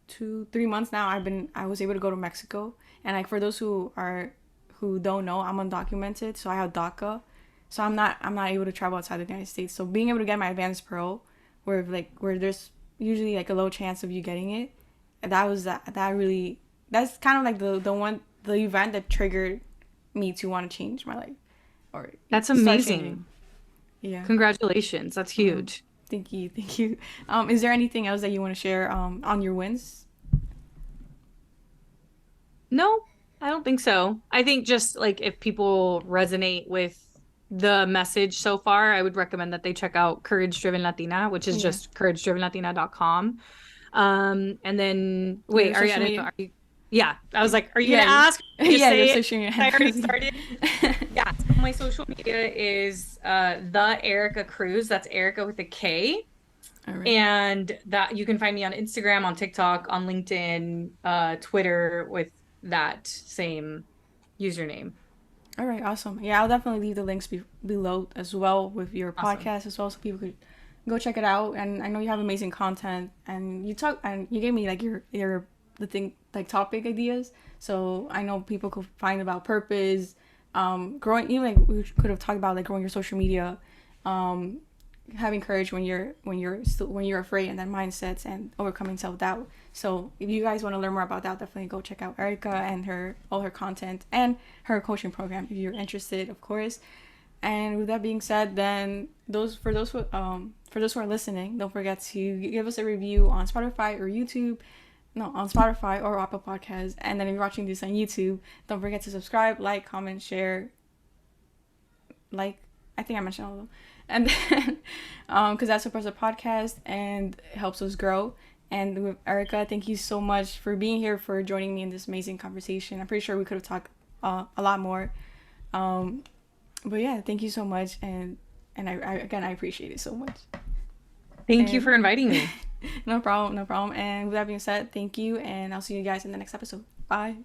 2 3 months now I was able to go to Mexico. And like for those who don't know, I'm undocumented, so I have DACA. So I'm not able to travel outside the United States. So being able to get my advanced pro where there's usually like a low chance of you getting it, that's kind of like the event that triggered me to want to change my life or That's start changing. amazing. Yeah. Congratulations. That's huge. Thank you. Thank you. Is there anything else that you want to share on your wins? No, I don't think so. I think just like if people resonate with the message so far, I would recommend that they check out Courage Driven Latina, which is Yeah. just couragedrivenlatina.com. And then Your wait, social media. are you yeah, I was like, are you Yeah, gonna ask? Just yeah, your say it. social media I already handles. started. Yeah, so my social media is the Erika Cruz. That's Erica with a K. All right. And that you can find me on Instagram, on TikTok, on LinkedIn, Twitter with that same username. All right, awesome. Yeah, I'll definitely leave the links below as well with your Awesome. podcast as well, so people could go check it out. And I know you have amazing content, and you gave me like your the thing like topic ideas, so I know people could find about purpose, growing. Even like we could have talked about like growing your social media, um, having courage when you're afraid, and then mindsets and overcoming self-doubt. So if you guys want to learn more about that, definitely go check out Erica and all her content and her coaching program if you're interested, of course. And with that being said, then for those who are listening, don't forget to give us a review on Spotify or YouTube. No, on Spotify or Apple Podcasts. And then if you're watching this on YouTube, don't forget to subscribe, like, comment, share, like, I think I mentioned all of them. And then because that supports the podcast and helps us grow. And with Erica, thank you so much for being here, for joining me in this amazing conversation. I'm pretty sure we could have talked a lot more. um but yeah, thank you so much. And I again, I appreciate it so much. Thank you And for inviting me. no problem, no problem. And with that being said, thank you, and I'll see you guys in the next episode. Bye.